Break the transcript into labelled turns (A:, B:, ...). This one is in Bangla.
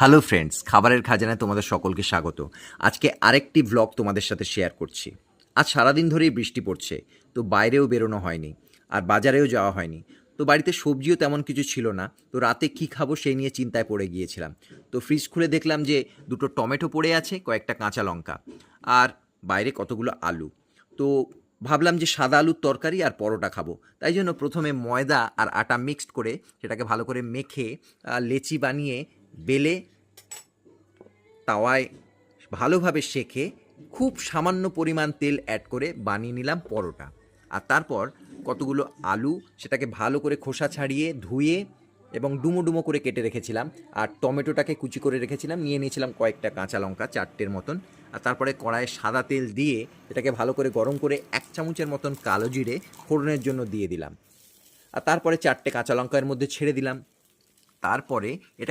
A: হ্যালো ফ্রেন্ডস, খাবারের খাজানায় তোমাদের সকলকে স্বাগত। আজকে আরেকটি ভ্লগ তোমাদের সাথে শেয়ার করছি। আজ সারাদিন ধরেই বৃষ্টি পড়ছে, তো বাইরেও বেরোনো হয়নি, আর বাজারেও যাওয়া হয়নি। তো বাড়িতে সবজিও তেমন কিছু ছিল না, তো রাতে কী খাবো সেই নিয়ে চিন্তায় পড়ে গিয়েছিলাম। তো ফ্রিজ খুলে দেখলাম যে দুটো টমেটো পড়ে আছে, কয়েকটা কাঁচা লঙ্কা, আর বাইরে কতগুলো আলু। তো ভাবলাম যে সাদা আলুর তরকারি আর পরোটা খাবো। তাই জন্য প্রথমে ময়দা আর আটা মিক্সড করে সেটাকে ভালো করে মেখে লেচি বানিয়ে বেলে তাওয়ায় ভালোভাবে সেঁকে খুব সামান্য পরিমাণ তেল অ্যাড করে বানিয়ে নিলাম পরোটা। আর তারপর কতগুলো আলু সেটাকে ভালো করে খোসা ছাড়িয়ে ধুয়ে এবং ডুমো ডুমো করে কেটে রেখেছিলাম, আর টমেটোটাকে কুচি করে রেখেছিলাম, নিয়ে নিয়েছিলাম কয়েকটা কাঁচা লঙ্কা, 4টের মতন। আর তারপরে কড়াইয়ে সাদা তেল দিয়ে এটাকে ভালো করে গরম করে 1 চামচের মতন কালো জিরে ফোড়নের জন্য দিয়ে দিলাম। আর তারপরে 4টে কাঁচা লঙ্কা এর মধ্যে ছেড়ে দিলাম। তারপরে এটা